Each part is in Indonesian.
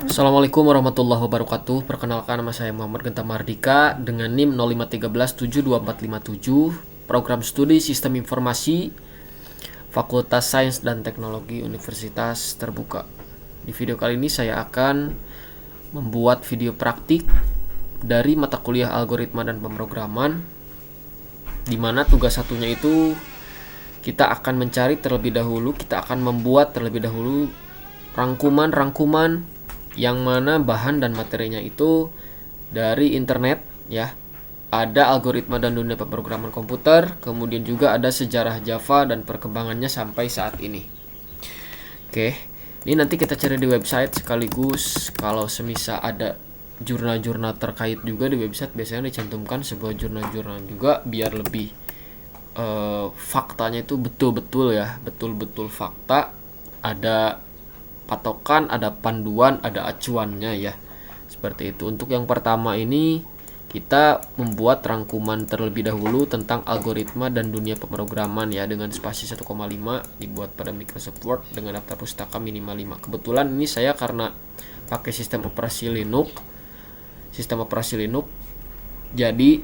Assalamualaikum warahmatullahi wabarakatuh. Perkenalkan, nama saya Muhammad Genta Mardika dengan NIM 051372457, program studi Sistem Informasi, Fakultas Sains dan Teknologi Universitas Terbuka. Di video kali ini saya akan membuat video praktik dari mata kuliah Algoritma dan Pemrograman, di mana tugas satunya itu kita akan mencari terlebih dahulu, kita akan membuat terlebih dahulu rangkuman-rangkuman yang mana bahan dan materinya itu dari internet ya. Ada algoritma dan dunia pemrograman komputer, kemudian juga ada sejarah Java dan perkembangannya sampai saat ini. Oke, ini nanti kita cari di website, sekaligus kalau semisal ada jurnal-jurnal terkait juga di website biasanya dicantumkan sebuah jurnal-jurnal juga biar lebih faktanya itu betul-betul ya, betul-betul fakta, ada patokan, ada panduan, ada acuannya ya. Seperti itu. Untuk yang pertama ini kita membuat rangkuman terlebih dahulu tentang algoritma dan dunia pemrograman ya, dengan spasi 1,5, dibuat pada Microsoft Word dengan daftar pustaka minimal 5. Kebetulan ini saya karena pakai sistem operasi Linux. Jadi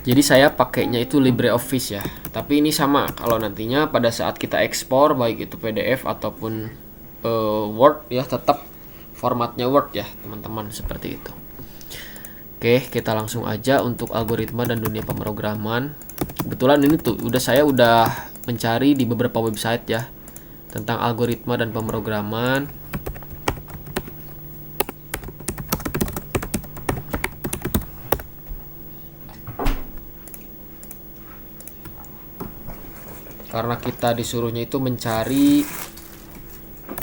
jadi saya pakainya itu LibreOffice ya. Tapi ini sama kalau nantinya pada saat kita ekspor baik itu PDF ataupun Word ya, tetap formatnya Word ya teman-teman, seperti itu. Oke, kita langsung aja untuk algoritma dan dunia pemrograman. Kebetulan ini tuh saya udah mencari di beberapa website ya tentang algoritma dan pemrograman. Karena kita disuruhnya itu mencari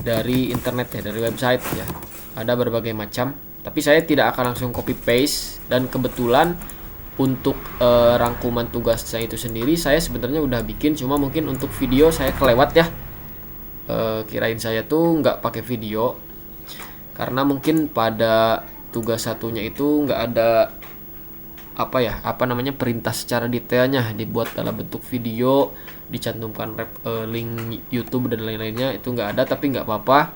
dari internet ya, dari website ya. Ada berbagai macam, tapi saya tidak akan langsung copy paste. Dan kebetulan untuk rangkuman tugas saya itu sendiri saya sebenarnya udah bikin, cuma mungkin untuk video saya kelewat ya. Kirain saya tuh nggak pakai video karena mungkin pada tugas satunya itu nggak ada perintah secara detailnya dibuat dalam bentuk video, dicantumkan link YouTube dan lain-lainnya, itu nggak ada. Tapi nggak apa-apa,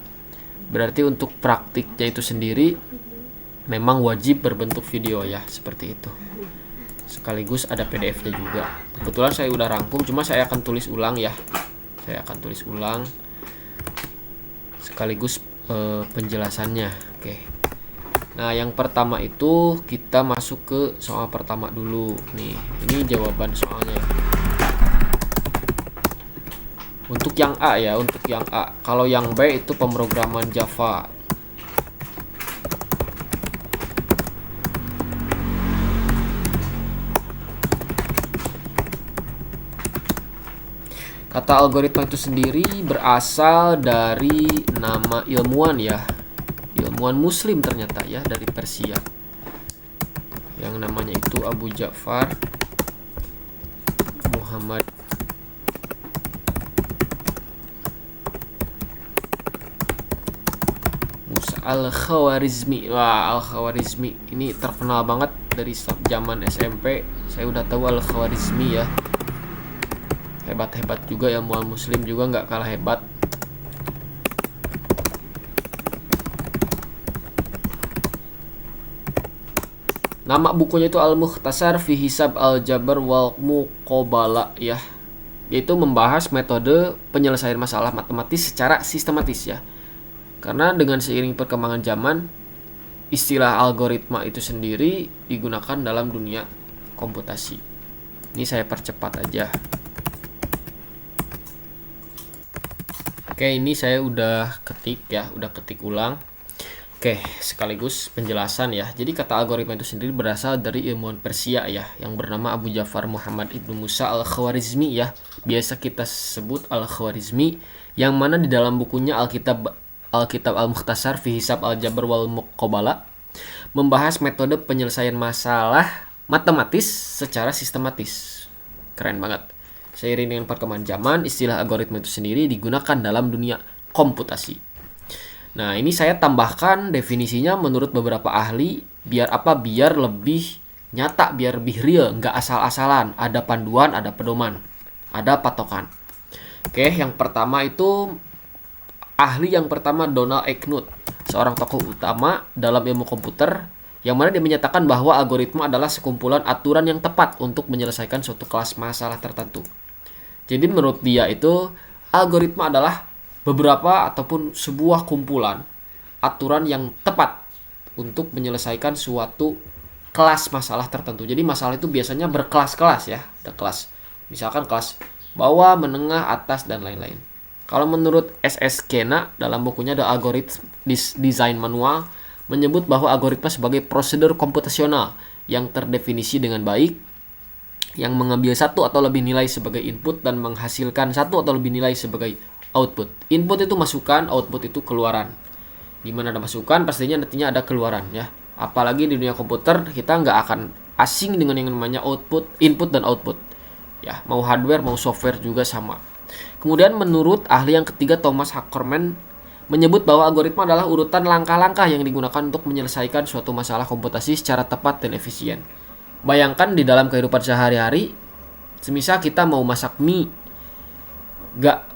berarti untuk praktiknya itu sendiri memang wajib berbentuk video ya, seperti itu. Sekaligus ada PDF-nya juga. Kebetulan saya udah rangkum, cuma saya akan tulis ulang ya, sekaligus penjelasannya. Oke. Nah, yang pertama itu kita masuk ke soal pertama dulu. Nih, ini jawaban soalnya. Untuk yang A ya, Kalau yang B itu pemrograman Java. Kata algoritma itu sendiri berasal dari nama ilmuwan ya. Ilmuwan muslim ternyata ya, dari Persia, yang namanya itu Abu Ja'far Muhammad Musa Al-Khawarizmi. Wah, Al-Khawarizmi ini terkenal banget dari zaman SMP. Saya udah tahu Al-Khawarizmi ya. Hebat-hebat juga, ilmuwan muslim juga nggak kalah hebat. Nama bukunya itu Al-Mukhtasar fi Hisab Al-Jabr wal Muqabalah ya. Yaitu membahas metode penyelesaian masalah matematis secara sistematis ya. Karena dengan seiring perkembangan zaman, istilah algoritma itu sendiri digunakan dalam dunia komputasi. Ini saya percepat aja. Oke, ini saya udah ketik ulang. Oke, sekaligus penjelasan ya. Jadi kata algoritma itu sendiri berasal dari ilmuwan Persia ya, yang bernama Abu Ja'far Muhammad ibnu Musa Al-Khawarizmi ya. Biasa kita sebut Al-Khawarizmi, yang mana di dalam bukunya Alkitab Al-Mukhtasar fi Hisab Al-Jabr wal Muqabalah membahas metode penyelesaian masalah matematis secara sistematis. Keren banget. Seiring dengan perkembangan zaman, istilah algoritma itu sendiri digunakan dalam dunia komputasi. Nah, ini saya tambahkan definisinya menurut beberapa ahli, biar lebih nyata, biar lebih real, nggak asal-asalan. Ada panduan, ada pedoman, ada patokan. Oke, yang pertama itu ahli yang pertama Donald E. Knuth, seorang tokoh utama dalam ilmu komputer, yang mana dia menyatakan bahwa algoritma adalah sekumpulan aturan yang tepat untuk menyelesaikan suatu kelas masalah tertentu. Jadi menurut dia itu algoritma adalah beberapa ataupun sebuah kumpulan aturan yang tepat untuk menyelesaikan suatu kelas masalah tertentu. Jadi masalah itu biasanya berkelas-kelas ya, ada kelas. Misalkan kelas bawah, menengah, atas, dan lain-lain. Kalau menurut S.S. Kena dalam bukunya The Algorithm Design Manual menyebut bahwa algoritma sebagai prosedur komputasional yang terdefinisi dengan baik, yang mengambil satu atau lebih nilai sebagai input dan menghasilkan satu atau lebih nilai sebagai output. Input itu masukan, output itu keluaran. Di mana ada masukan, pastinya nantinya ada keluaran ya. Apalagi di dunia komputer kita nggak akan asing dengan yang namanya output, input dan output. Ya, mau hardware mau software juga sama. Kemudian menurut ahli yang ketiga Thomas Ackerman menyebut bahwa algoritma adalah urutan langkah-langkah yang digunakan untuk menyelesaikan suatu masalah komputasi secara tepat dan efisien. Bayangkan di dalam kehidupan sehari-hari, semisal kita mau masak mie,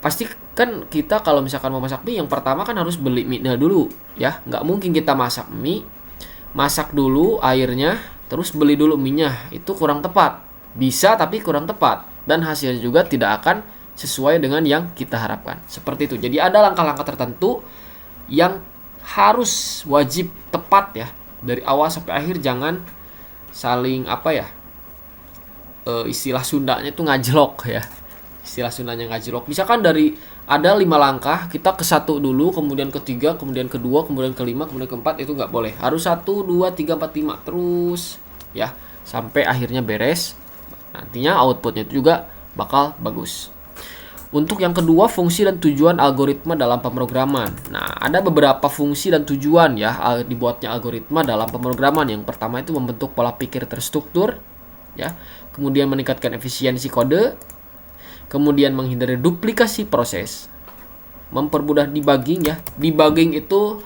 pasti kan kita kalau misalkan mau masak mie, yang pertama kan harus beli mie-nya dulu ya. Nggak mungkin kita masak mie, masak dulu airnya, terus beli dulu mie-nya. Itu kurang tepat. Bisa tapi kurang tepat. Dan hasilnya juga tidak akan sesuai dengan yang kita harapkan. Seperti itu. Jadi ada langkah-langkah tertentu yang harus wajib tepat ya. Dari awal sampai akhir, jangan saling istilah Sundanya itu ngajlok ya. Istilah Sundanya ngajlok. Misalkan dari ada 5 langkah, kita ke 1 dulu, kemudian ke 3, kemudian ke 2, kemudian ke 5, kemudian ke 4, itu nggak boleh. Harus 1, 2, 3, 4, 5 terus ya sampai akhirnya beres. Nantinya outputnya itu juga bakal bagus. Untuk yang kedua, fungsi dan tujuan algoritma dalam pemrograman. Nah, ada beberapa fungsi dan tujuan ya dibuatnya algoritma dalam pemrograman. Yang pertama itu membentuk pola pikir terstruktur ya. Kemudian meningkatkan efisiensi kode. Kemudian menghindari duplikasi proses. Mempermudah debugging ya. Debugging itu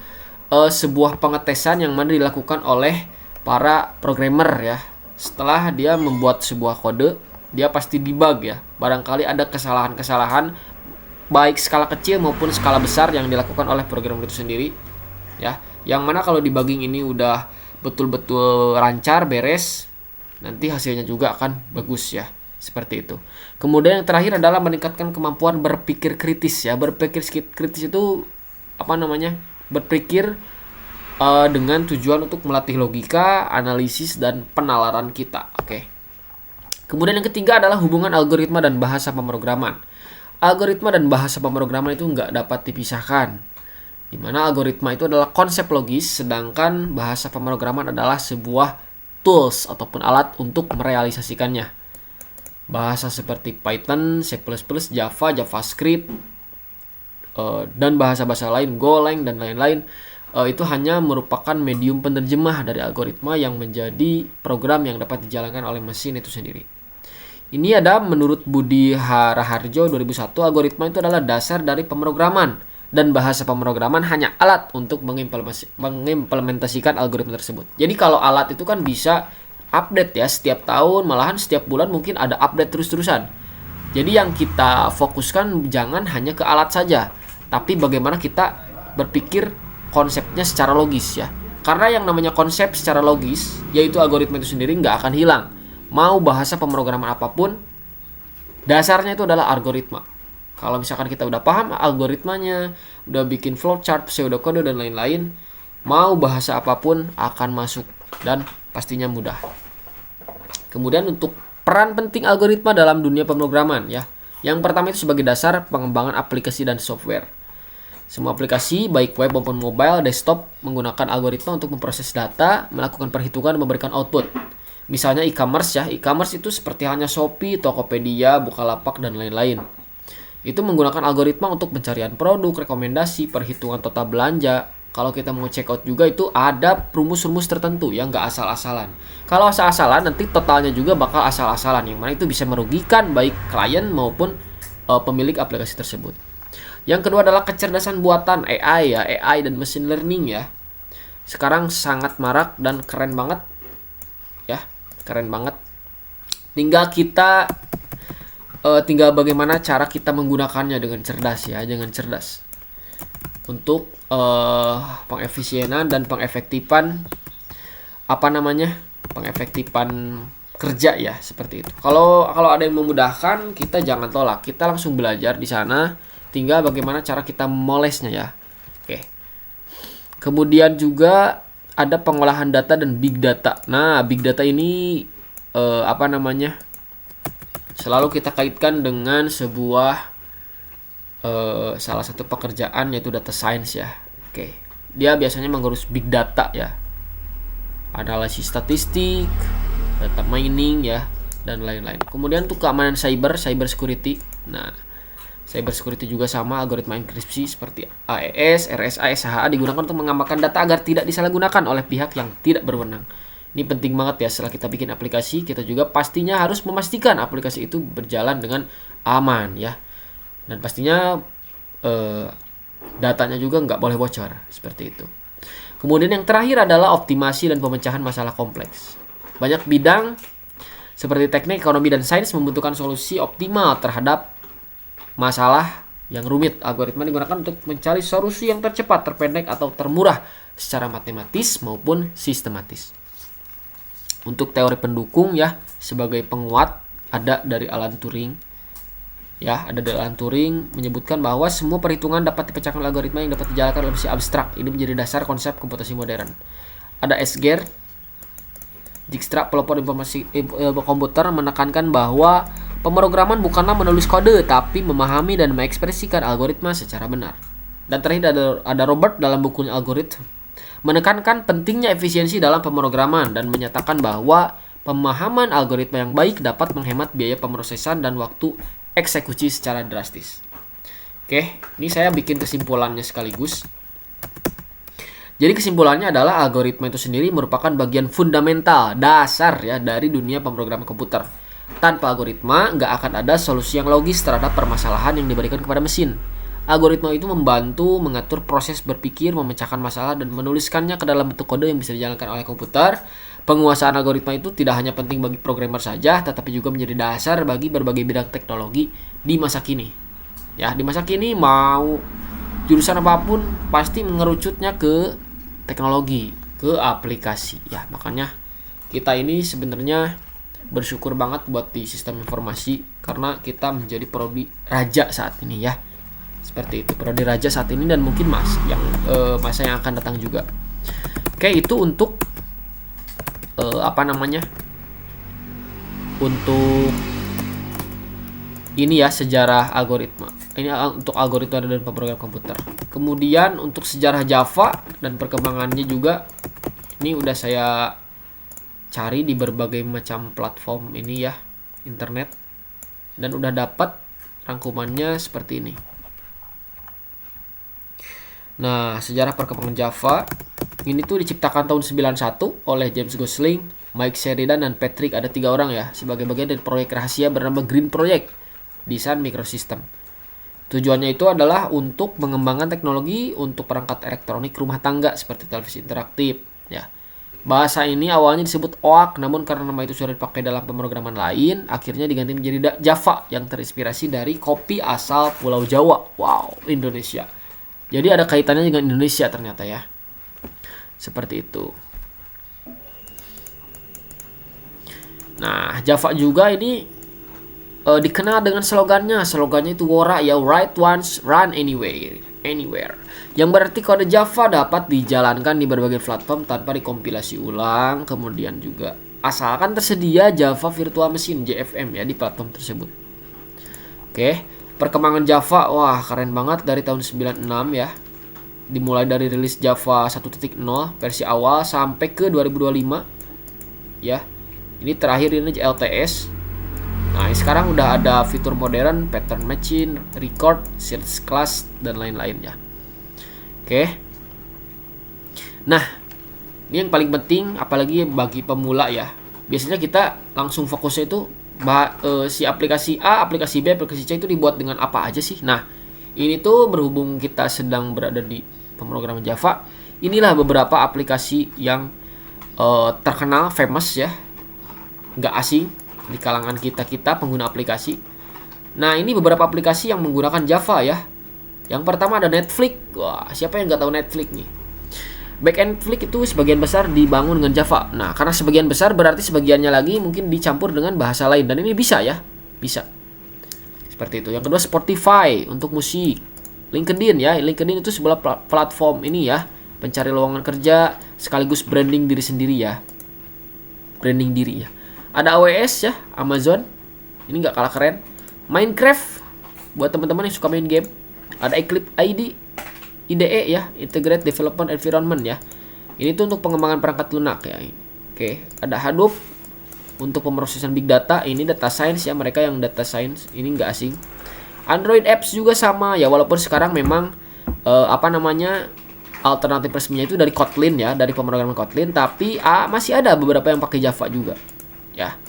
sebuah pengetesan yang mana dilakukan oleh para programmer ya. Setelah dia membuat sebuah kode, dia pasti debug ya. Barangkali ada kesalahan-kesalahan baik skala kecil maupun skala besar yang dilakukan oleh programmer itu sendiri ya. Yang mana kalau debugging ini udah betul-betul lancar, beres, nanti hasilnya juga akan bagus ya. Seperti itu. Kemudian yang terakhir adalah meningkatkan kemampuan berpikir kritis ya. Berpikir kritis itu berpikir dengan tujuan untuk melatih logika, analisis, dan penalaran kita. Oke. Kemudian yang ketiga adalah hubungan algoritma dan bahasa pemrograman. Algoritma dan bahasa pemrograman itu nggak dapat dipisahkan. Di mana algoritma itu adalah konsep logis, sedangkan bahasa pemrograman adalah sebuah tools ataupun alat untuk merealisasikannya. Bahasa seperti Python, C++, Java, JavaScript, dan bahasa-bahasa lain, Golang, dan lain-lain, itu hanya merupakan medium penerjemah dari algoritma yang menjadi program yang dapat dijalankan oleh mesin itu sendiri. Ini ada menurut Budi Raharjo 2001, algoritma itu adalah dasar dari pemrograman dan bahasa pemrograman hanya alat untuk mengimplementasikan algoritma tersebut. Jadi kalau alat itu kan bisa update ya setiap tahun, malahan setiap bulan mungkin ada update terus-terusan. Jadi yang kita fokuskan jangan hanya ke alat saja, tapi bagaimana kita berpikir konsepnya secara logis ya. Karena yang namanya konsep secara logis, yaitu algoritma itu sendiri nggak akan hilang. Mau bahasa pemrograman apapun, dasarnya itu adalah algoritma. Kalau misalkan kita udah paham algoritmanya, udah bikin flowchart, pseudocode, dan lain-lain, mau bahasa apapun akan masuk dan pastinya mudah. Kemudian untuk peran penting algoritma dalam dunia pemrograman ya. Yang pertama itu sebagai dasar pengembangan aplikasi dan software. Semua aplikasi, baik web maupun mobile, desktop, menggunakan algoritma untuk memproses data, melakukan perhitungan, dan memberikan output. Misalnya e-commerce ya. E-commerce itu seperti halnya Shopee, Tokopedia, Bukalapak, dan lain-lain. Itu menggunakan algoritma untuk pencarian produk, rekomendasi, perhitungan total belanja. Kalau kita mau check out juga itu ada rumus-rumus tertentu yang nggak asal-asalan. Kalau asal-asalan nanti totalnya juga bakal asal-asalan. Yang mana itu bisa merugikan baik klien maupun pemilik aplikasi tersebut. Yang kedua adalah kecerdasan buatan AI ya, AI dan machine learning ya. Sekarang sangat marak dan keren banget ya, keren banget. Tinggal bagaimana cara kita menggunakannya dengan cerdas ya, dengan cerdas. untuk pengefisienan dan pengefektifan pengefektifan kerja ya, seperti itu. Kalau ada yang memudahkan, kita jangan tolak, kita langsung belajar di sana, tinggal bagaimana cara kita molesnya ya. Oke. Kemudian juga ada pengolahan data dan big data. Nah, big data ini selalu kita kaitkan dengan sebuah salah satu pekerjaan, yaitu data science ya. Oke. Dia biasanya mengurus big data ya, analisis statistik, data mining ya, dan lain-lain. Kemudian untuk keamanan cyber security. Nah, cyber security juga sama, algoritma enkripsi seperti AES, RSA, SHA digunakan untuk mengamankan data agar tidak disalahgunakan oleh pihak yang tidak berwenang. Ini penting banget ya, setelah kita bikin aplikasi, kita juga pastinya harus memastikan aplikasi itu berjalan dengan aman ya. Dan pastinya datanya juga nggak boleh bocor, seperti itu. Kemudian yang terakhir adalah optimasi dan pemecahan masalah kompleks. Banyak bidang seperti teknik, ekonomi, dan sains membutuhkan solusi optimal terhadap masalah yang rumit. Algoritma digunakan untuk mencari solusi yang tercepat, terpendek, atau termurah secara matematis maupun sistematis. Untuk teori pendukung ya, sebagai penguat ada dari Alan Turing. Ya, ada dari Alan Turing menyebutkan bahwa semua perhitungan dapat dipecahkan oleh algoritma yang dapat dijalankan dalam versi abstrak. Ini menjadi dasar konsep komputasi modern. Ada Esger Dijkstra, pelopor informasi ilmu komputer, menekankan bahwa pemrograman bukanlah menulis kode, tapi memahami dan mengekspresikan algoritma secara benar. Dan terakhir ada Robert dalam bukunya Algorithm, menekankan pentingnya efisiensi dalam pemrograman dan menyatakan bahwa pemahaman algoritma yang baik dapat menghemat biaya pemrosesan dan waktu eksekusi secara drastis. Oke, ini saya bikin kesimpulannya sekaligus. Jadi kesimpulannya adalah algoritma itu sendiri merupakan bagian fundamental, dasar ya dari dunia pemrograman komputer. Tanpa algoritma, nggak akan ada solusi yang logis terhadap permasalahan yang diberikan kepada mesin. Algoritma itu membantu mengatur proses berpikir, memecahkan masalah, dan menuliskannya ke dalam bentuk kode yang bisa dijalankan oleh komputer. Penguasaan algoritma itu tidak hanya penting bagi programmer saja, tetapi juga menjadi dasar bagi berbagai bidang teknologi di masa kini. Ya, di masa kini mau jurusan apapun pasti mengerucutnya ke teknologi, ke aplikasi. Ya, makanya kita ini sebenarnya bersyukur banget buat di sistem informasi karena kita menjadi prodi raja saat ini ya. Seperti itu, prodi raja saat ini dan mungkin masa yang akan datang juga. Oke, itu untuk untuk ini ya, sejarah algoritma. Ini untuk algoritma dan pemrograman komputer. Kemudian untuk sejarah Java dan perkembangannya juga ini udah saya cari di berbagai macam platform ini ya, internet, dan udah dapat rangkumannya seperti ini. Nah, sejarah perkembangan Java ini tuh diciptakan tahun 91 oleh James Gosling, Mike Sheridan, dan Patrick. Ada 3 orang ya, sebagai bagian dari proyek rahasia bernama Green Project di Sun Microsystem. Tujuannya itu adalah untuk mengembangkan teknologi untuk perangkat elektronik rumah tangga seperti televisi interaktif ya. Bahasa ini awalnya disebut OAK, namun karena nama itu sudah dipakai dalam pemrograman lain, akhirnya diganti menjadi Java yang terinspirasi dari kopi asal Pulau Jawa. Wow, Indonesia. Jadi ada kaitannya dengan Indonesia ternyata ya. Seperti itu. Nah, Java juga ini dikenal dengan slogannya itu Wora ya, write once, run anywhere. Yang berarti kode Java dapat dijalankan di berbagai platform tanpa dikompilasi ulang. Kemudian juga asalkan tersedia Java Virtual Machine JVM ya di platform tersebut. Oke, perkembangan Java, wah keren banget dari tahun 96 ya. Dimulai dari rilis Java 1.0 versi awal sampai ke 2025 ya. Ini terakhir ini LTS. Nah, sekarang udah ada fitur modern, pattern matching, record, search class, dan lain-lain ya. Oke. Nah, ini yang paling penting apalagi bagi pemula ya. Biasanya kita langsung fokusnya itu si aplikasi A, aplikasi B, aplikasi C itu dibuat dengan apa aja sih? Nah, ini tuh berhubung kita sedang berada di pemrograman Java, inilah beberapa aplikasi yang terkenal, famous ya, nggak asing di kalangan kita pengguna aplikasi. Nah, ini beberapa aplikasi yang menggunakan Java ya. Yang pertama ada Netflix. Wah, siapa yang nggak tahu Netflix nih? Backend Netflix itu sebagian besar dibangun dengan Java. Nah, karena sebagian besar berarti sebagiannya lagi mungkin dicampur dengan bahasa lain. Dan ini bisa ya, bisa. Seperti itu. Yang kedua Spotify untuk musik. LinkedIn ya, LinkedIn itu sebuah platform ini ya, pencari lowongan kerja sekaligus branding diri sendiri ya. Branding diri ya. Ada AWS ya, Amazon. Ini nggak kalah keren. Minecraft buat teman-teman yang suka main game. Ada Eclipse IDE ya, Integrated Development Environment ya. Ini tuh untuk pengembangan perangkat lunak ya. Oke, ada Hadoop untuk pemrosesan big data. Ini data science ya, mereka yang data science ini nggak asing. Android apps juga sama ya, walaupun sekarang memang alternatif resminya itu dari Kotlin ya, dari pemrograman Kotlin, tapi masih ada beberapa yang pakai Java juga ya.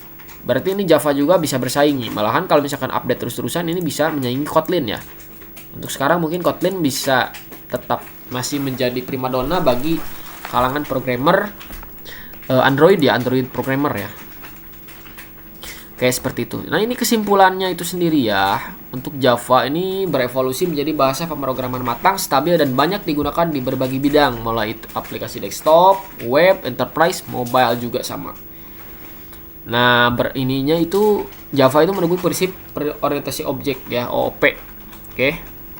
Berarti ini Java juga bisa bersaing. Malahan kalau misalkan update terus-terusan ini bisa menyaingi Kotlin ya. Untuk sekarang mungkin Kotlin bisa tetap masih menjadi primadona bagi kalangan programmer Android ya, Android programmer ya. Kayak seperti itu. Nah, ini kesimpulannya itu sendiri ya. Untuk Java ini berevolusi menjadi bahasa pemrograman matang, stabil dan banyak digunakan di berbagai bidang, mulai itu aplikasi desktop, web, enterprise, mobile juga sama. Nah, Java itu menunggu prinsip orientasi objek ya, OOP. Oke.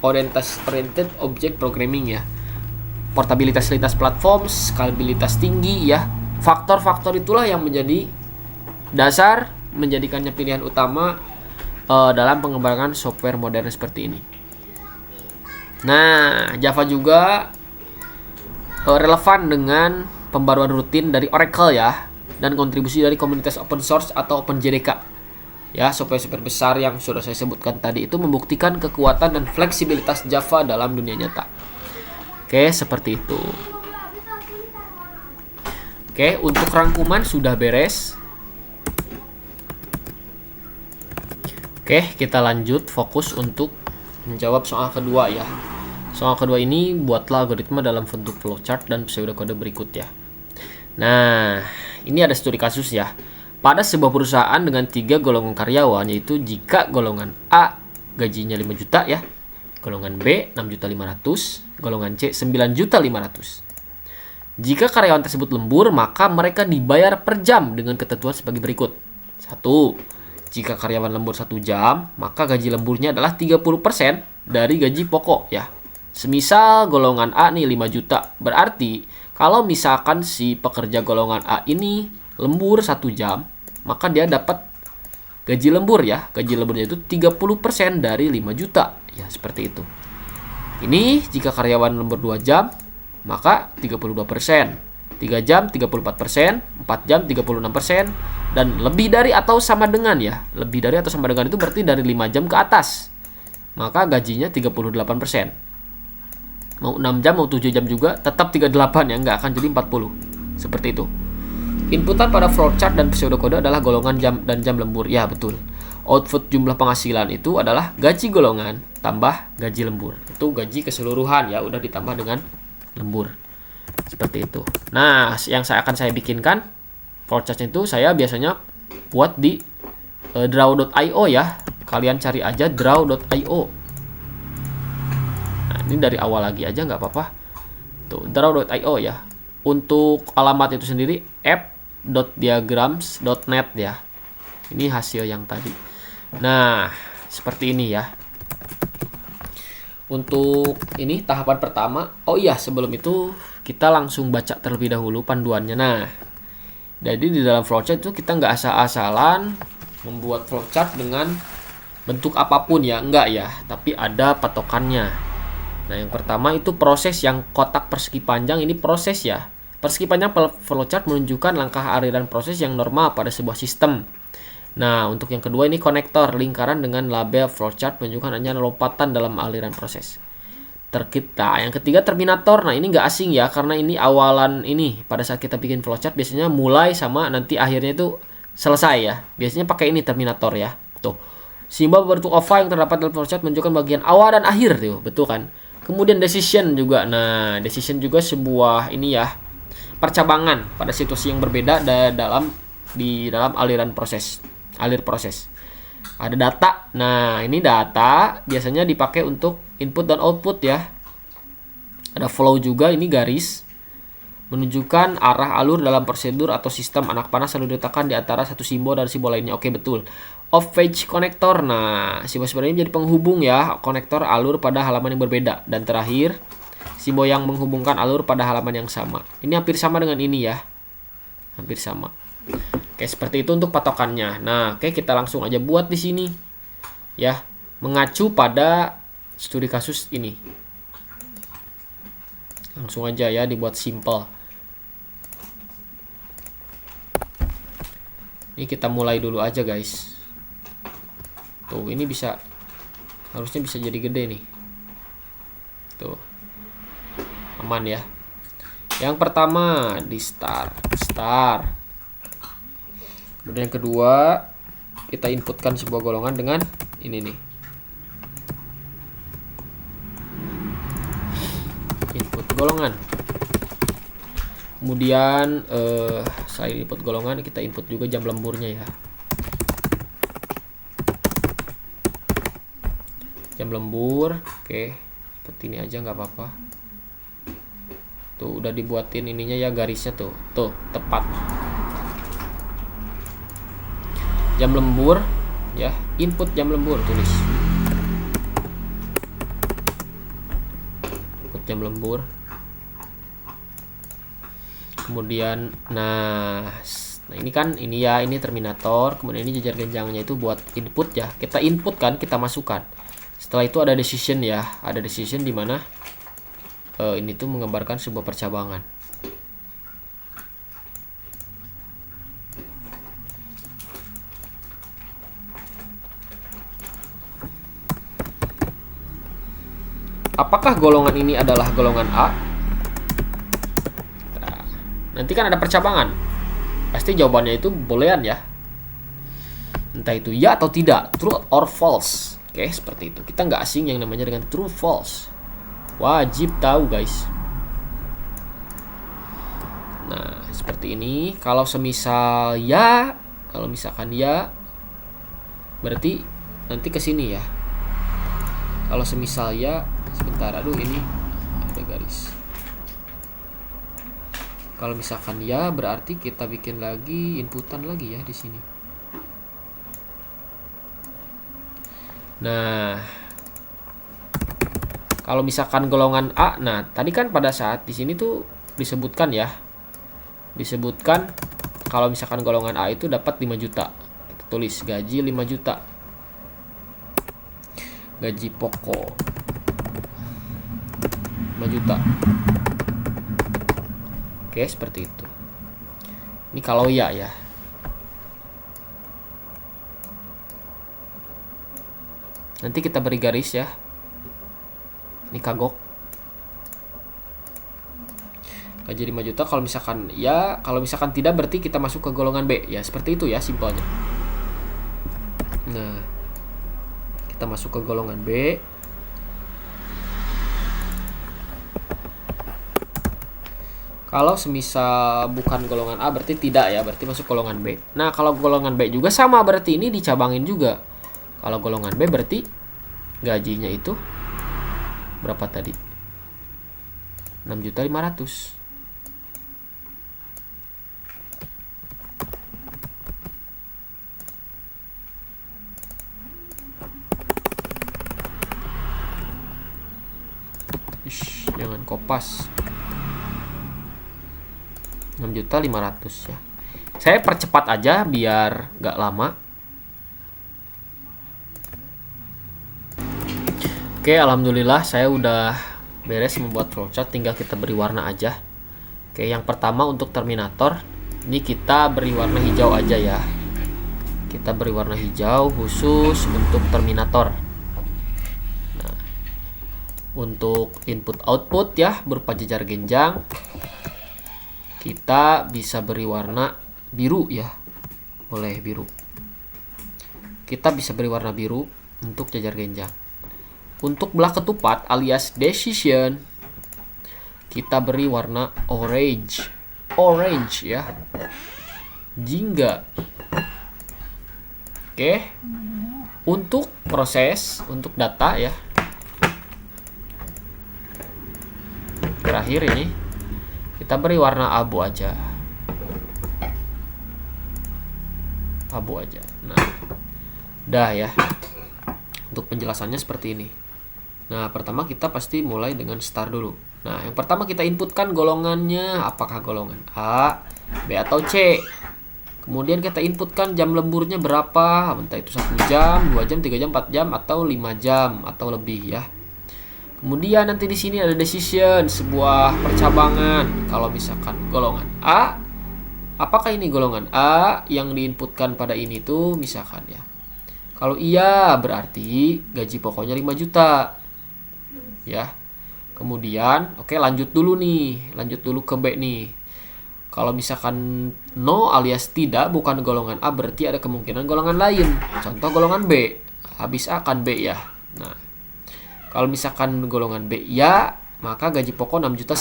Oriented Object Programming ya. Portabilitas lintas platform, skalabilitas tinggi ya. Faktor-faktor itulah yang menjadi dasar menjadikannya pilihan utama dalam pengembangan software modern seperti ini. Nah, Java juga relevan dengan pembaruan rutin dari Oracle ya, dan kontribusi dari komunitas open source atau OpenJDK. Ya, software besar yang sudah saya sebutkan tadi itu membuktikan kekuatan dan fleksibilitas Java dalam dunia nyata. Oke, seperti itu. Oke, untuk rangkuman sudah beres. Oke, kita lanjut fokus untuk menjawab soal kedua ya. Soal kedua ini, buatlah algoritma dalam bentuk flowchart dan pseudokode berikut ya. Nah, ini ada studi kasus ya. Pada sebuah perusahaan dengan 3 golongan karyawan, yaitu jika golongan A gajinya 5 juta ya, golongan B 6.500.000, golongan C 9.500.000. Jika karyawan tersebut lembur, maka mereka dibayar per jam dengan ketentuan sebagai berikut. 1. Jika karyawan lembur 1 jam, maka gaji lemburnya adalah 30% dari gaji pokok ya. Semisal golongan A nih 5 juta, berarti kalau misalkan si pekerja golongan A ini lembur 1 jam, maka dia dapat gaji lembur ya. Gaji lemburnya itu 30% dari 5 juta. Ya, seperti itu. Ini jika karyawan lembur 2 jam, maka 32%. 3 jam 34%, 4 jam 36%, dan lebih dari atau sama dengan ya. Lebih dari atau sama dengan itu berarti dari 5 jam ke atas. Maka gajinya 38%. Mau 6 jam, mau 7 jam juga tetap 38 ya, nggak akan jadi 40. Seperti itu. Inputan pada flowchart dan pseudokode adalah golongan jam dan jam lembur. Ya, betul. Output jumlah penghasilan itu adalah gaji golongan tambah gaji lembur. Itu gaji keseluruhan ya, udah ditambah dengan lembur. Seperti itu. Nah, yang akan saya bikinkan flowchart itu saya biasanya buat di draw.io ya. Kalian cari aja draw.io. Nah, ini dari awal lagi aja nggak apa-apa. Tuh, draw.io ya. Untuk alamat itu sendiri app.diagrams.net ya. Ini hasil yang tadi. Nah, seperti ini ya. Untuk ini tahapan pertama. Oh iya, sebelum itu kita langsung baca terlebih dahulu panduannya. Nah, jadi di dalam flowchart itu kita nggak asal-asalan membuat flowchart dengan bentuk apapun ya, enggak ya. Tapi ada patokannya. Nah, yang pertama itu proses yang kotak persegi panjang, ini proses ya. Persegi panjang flowchart menunjukkan langkah aliran proses yang normal pada sebuah sistem. Nah, untuk yang kedua ini konektor lingkaran dengan label flowchart menunjukkan hanya lompatan dalam aliran proses. Yang ketiga terminator. Nah, ini nggak asing ya, karena ini awalan ini pada saat kita bikin flowchart biasanya mulai sama nanti akhirnya itu selesai ya. Biasanya pakai ini terminator ya. Tuh. Simbol berbentuk oval yang terdapat dalam flowchart menunjukkan bagian awal dan akhir tuh, betul kan? Kemudian decision juga. Nah, decision juga sebuah ini ya, percabangan pada situasi yang berbeda di dalam aliran proses. Alir proses. Ada data. Nah, ini data biasanya dipakai untuk input dan output ya. Ada flow juga, ini garis menunjukkan arah alur dalam prosedur atau sistem. Anak panah selalu diletakkan di antara satu simbol dan simbol lainnya. Oke, betul. Off page connector. Nah, simbol-simbol ini menjadi penghubung ya, konektor alur pada halaman yang berbeda. Dan terakhir, simbol yang menghubungkan alur pada halaman yang sama. Ini hampir sama dengan ini ya. Hampir sama. Oke, seperti itu untuk patokannya. Nah, oke, kita langsung aja buat di sini. Ya, mengacu pada studi kasus ini. Langsung aja ya dibuat simple. Ini kita mulai dulu aja guys. Tuh, ini bisa, harusnya bisa jadi gede nih. Tuh, aman ya. Yang pertama di start. Kemudian yang kedua, kita inputkan sebuah golongan dengan ini nih. Input golongan. Kemudian selain input golongan, kita input juga jam lemburnya ya. Jam lembur, oke, seperti ini aja nggak apa-apa. Tuh, udah dibuatin ininya ya, garisnya tuh tepat. Jam lembur ya, input jam lembur, tulis input jam lembur. Kemudian nah ini kan ini ya, ini terminator. Kemudian ini jajar genjangnya itu buat input ya, kita input kan, kita masukkan. Setelah itu ada decision ya, ada decision di mana ini tuh menggambarkan sebuah percabangan. Apakah golongan ini adalah golongan A? Nah, nanti kan ada percabangan. Pasti jawabannya itu boolean ya. Entah itu ya atau tidak, true or false. Oke, seperti itu. Kita nggak asing yang namanya dengan true false. Wajib tahu guys. Nah, seperti ini. Kalau semisal ya, kalau misalkan ya, berarti nanti ke sini ya. Kalau semisal ya, sebentar, aduh ini ada garis. Kalau misalkan ya, berarti kita bikin lagi inputan lagi ya di sini. Nah, kalau misalkan golongan A, nah tadi kan pada saat di sini tuh disebutkan ya, disebutkan kalau misalkan golongan A itu dapat 5 juta. Kita tulis gaji 5 juta. Gaji pokok 5 juta. Oke, seperti itu. Ini kalau ya. Nanti kita beri garis ya. Ini kagok. Gaji 5 juta. Kalau misalkan ya, kalau misalkan tidak berarti kita masuk ke golongan B. Ya, seperti itu ya simpelnya. Nah, kita masuk ke golongan B. Kalau semisal bukan golongan A berarti tidak ya, berarti masuk golongan B. Nah, kalau golongan B juga sama, berarti ini dicabangin juga. Kalau golongan B berarti gajinya itu berapa tadi? 6.500.000. Jangan kopas. 6.500.000 ya. Saya percepat aja biar nggak lama. Oke, alhamdulillah saya udah beres membuat flowchart, tinggal kita beri warna aja. Oke, yang pertama untuk terminator, ini kita beri warna hijau aja ya. Kita beri warna hijau khusus untuk terminator. Nah, untuk input output ya berupa jajar genjang, kita bisa beri warna biru ya. Boleh biru. Kita bisa beri warna biru untuk jajar genjang. Untuk belah ketupat alias decision, kita beri warna orange. Orange ya. Jingga. Oke. Untuk proses, untuk data ya, terakhir ini kita beri warna abu aja. Abu aja. Nah, udah ya. Untuk penjelasannya seperti ini. Nah, pertama kita pasti mulai dengan start dulu. Nah, yang pertama kita inputkan golongannya, apakah golongan A, B atau C. Kemudian kita inputkan jam lemburnya berapa, entah itu 1 jam, 2 jam, 3 jam, 4 jam, atau 5 jam atau lebih ya. Kemudian nanti di sini ada decision, sebuah percabangan. Kalau misalkan golongan A, apakah ini golongan A yang diinputkan pada ini tuh misalkan ya. Kalau iya berarti gaji pokoknya 5 juta. Ya. Kemudian oke, lanjut dulu ke B nih. Kalau misalkan no alias tidak bukan golongan A, berarti ada kemungkinan golongan lain. Contoh golongan B. Habis A kan B ya. Nah, kalau misalkan golongan B ya, maka gaji pokok 6,5 juta.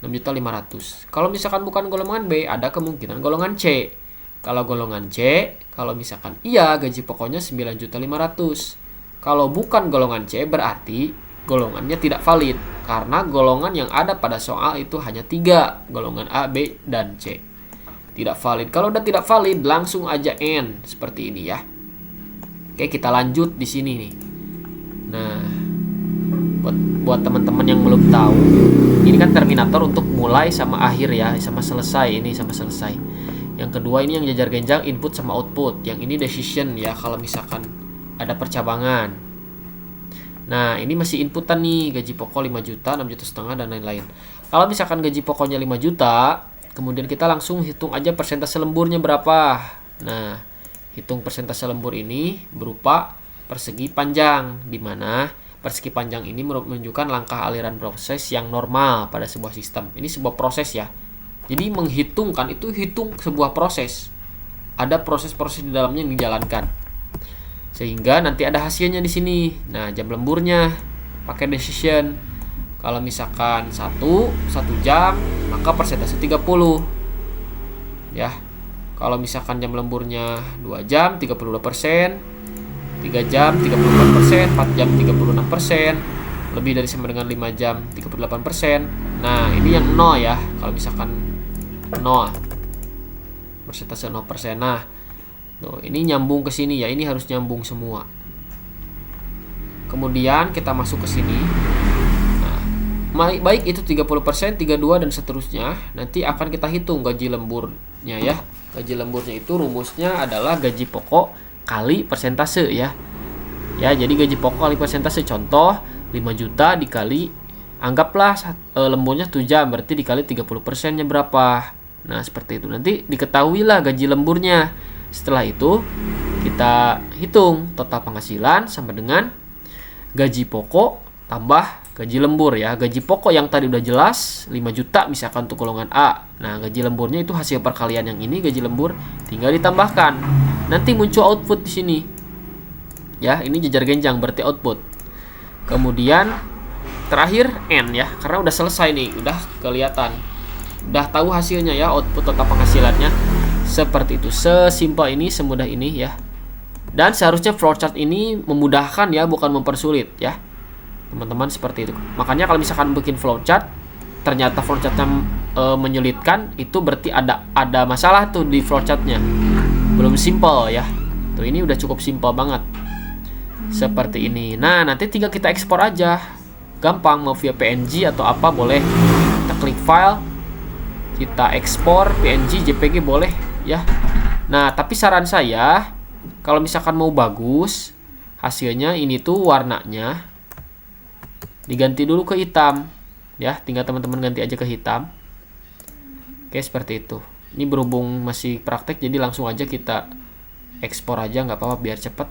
6.500.000. Kalau misalkan bukan golongan B, ada kemungkinan golongan C. Kalau golongan C, kalau misalkan iya, gaji pokoknya 9.500.000. Kalau bukan golongan C, berarti golongannya tidak valid. Karena golongan yang ada pada soal itu hanya 3. Golongan A, B, dan C. Tidak valid. Kalau udah tidak valid, langsung aja N. Seperti ini ya. Oke, kita lanjut di sini nih. Nah, buat teman-teman yang belum tahu, ini kan terminator untuk mulai sama akhir ya, sama selesai. Ini sama selesai. Yang kedua ini yang jajar genjang, input sama output. Yang ini decision ya, kalau misalkan ada percabangan. Nah, ini masih inputan nih, gaji pokok 5 juta, 6,5 juta, dan lain-lain. Kalau misalkan gaji pokoknya 5 juta, kemudian kita langsung hitung aja persentase lemburnya berapa. Nah, hitung persentase lembur ini berupa persegi panjang, di mana persegi panjang ini menunjukkan langkah aliran proses yang normal pada sebuah sistem. Ini sebuah proses ya. Jadi menghitungkan itu hitung sebuah proses. Ada proses-proses di dalamnya yang dijalankan. Sehingga nanti ada hasilnya di sini. Nah, jam lemburnya pakai decision. Kalau misalkan 1 jam, maka persentase 30. Ya. Kalau misalkan jam lemburnya 2 jam, 32%. 3 jam 34%, 4 jam 36%, lebih dari sama dengan 5 jam 38%. Nah, ini yang 0 ya. Kalau misalkan 0, persentase 0%. Nah, tuh, ini nyambung ke sini ya. Ini harus nyambung semua. Kemudian kita masuk ke sini. Nah, baik itu 30%, 32 dan seterusnya. Nanti akan kita hitung gaji lemburnya ya. Gaji lemburnya itu rumusnya adalah gaji pokok kali persentase ya. Ya, jadi gaji pokok kali persentase. Contoh 5 juta dikali, anggaplah lemburnya 1 jam, berarti dikali 30%-nya berapa. Nah, seperti itu. Nanti diketahuilah gaji lemburnya. Setelah itu kita hitung total penghasilan sama dengan gaji pokok tambah gaji lembur ya. Gaji pokok yang tadi udah jelas 5 juta misalkan untuk golongan A. Nah, gaji lemburnya itu hasil perkalian yang ini, gaji lembur tinggal ditambahkan. Nanti muncul output di sini. Ya, ini jajar genjang berarti output. Kemudian terakhir N ya, karena udah selesai nih, udah kelihatan. Udah tahu hasilnya ya, output total penghasilannya. Seperti itu, sesimpel ini, semudah ini ya. Dan seharusnya flowchart ini memudahkan ya, bukan mempersulit ya. Teman-teman seperti itu. Makanya kalau misalkan bikin flowchart ternyata flowchartnya menyulitkan, itu berarti ada masalah tuh di flowchartnya. Belum simple ya. Tuh, ini udah cukup simple banget. Seperti ini. Nah, nanti tinggal kita ekspor aja. Gampang, mau via PNG atau apa boleh. Kita klik file, kita ekspor PNG, JPG boleh ya. Nah, tapi saran saya kalau misalkan mau bagus hasilnya, ini tuh warnanya diganti dulu ke hitam ya. Tinggal teman-teman ganti aja ke hitam. Oke, seperti itu. Ini berhubung masih praktek, jadi langsung aja kita ekspor aja, nggak apa-apa biar cepet.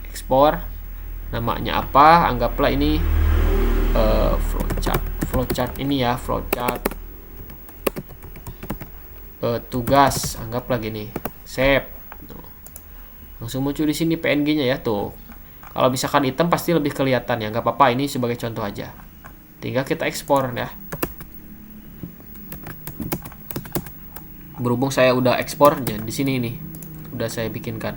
Ekspor, namanya apa? Anggaplah ini flowchart ini ya, flowchart tugas, anggaplah gini. Save. Langsung muncul di sini PNG-nya ya tuh. Kalau misalkan hitam pasti lebih kelihatan ya, nggak apa-apa. Ini sebagai contoh aja. Tinggal kita ekspor ya. Berhubung saya udah ekspornya di sini nih, udah saya bikinkan.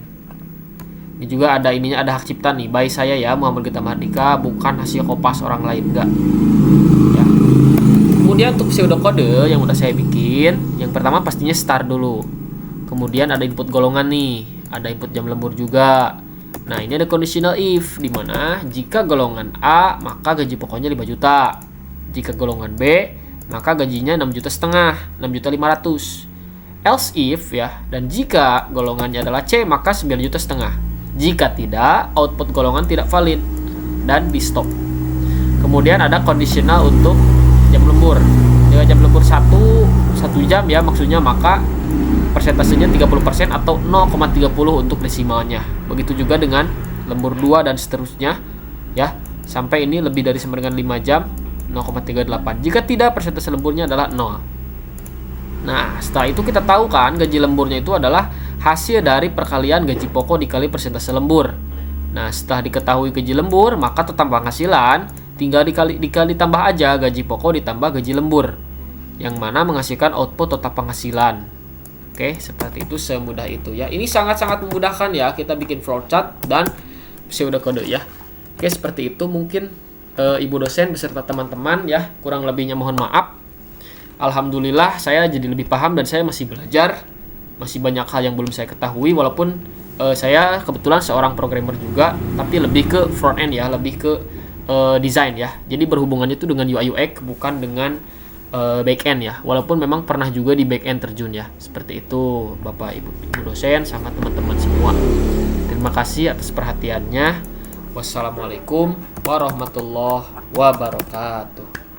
Ini juga ada ininya, ada hak cipta nih, by saya ya, Muhammad Gita Mardika, bukan hasil kopas orang lain, enggak. Ya. Kemudian untuk pseudokode yang udah saya bikin, yang pertama pastinya start dulu. Kemudian ada input golongan nih, ada input jam lembur juga. Nah, ini ada conditional if, dimana jika golongan A, maka gaji pokoknya 5 juta. Jika golongan B, maka gajinya 6,5 juta, 6,5 juta. Else if ya, dan jika golongannya adalah C, maka 9,5 juta. Jika tidak, output golongan tidak valid dan di stop. Kemudian ada conditional untuk jam lembur. Jika jam lembur 1 jam ya, maksudnya maka persentasenya 30% atau 0,30 untuk desimalnya. Begitu juga dengan lembur 2 dan seterusnya ya, sampai ini lebih dari sama dengan 5 jam, 0,38. Jika tidak, persentase lemburnya adalah 0. Nah, setelah itu kita tahu kan gaji lemburnya itu adalah hasil dari perkalian gaji pokok dikali persentase lembur. Nah, setelah diketahui gaji lembur, maka total penghasilan tinggal dikali tambah aja gaji pokok ditambah gaji lembur, yang mana menghasilkan output total penghasilan. Oke, seperti itu, semudah itu ya. Ini sangat-sangat memudahkan ya, kita bikin flowchart dan pseudokode ya. Oke, seperti itu mungkin Ibu dosen beserta teman-teman ya. Kurang lebihnya mohon maaf. Alhamdulillah saya jadi lebih paham dan saya masih belajar. Masih banyak hal yang belum saya ketahui, walaupun saya kebetulan seorang programmer juga, tapi lebih ke front end ya, lebih ke desain ya. Jadi berhubungannya itu dengan UI UX, bukan dengan back end ya, walaupun memang pernah juga di back end terjun ya. Seperti itu Bapak Ibu dosen sama teman-teman semua. Terima kasih atas perhatiannya. Wassalamualaikum warahmatullahi wabarakatuh.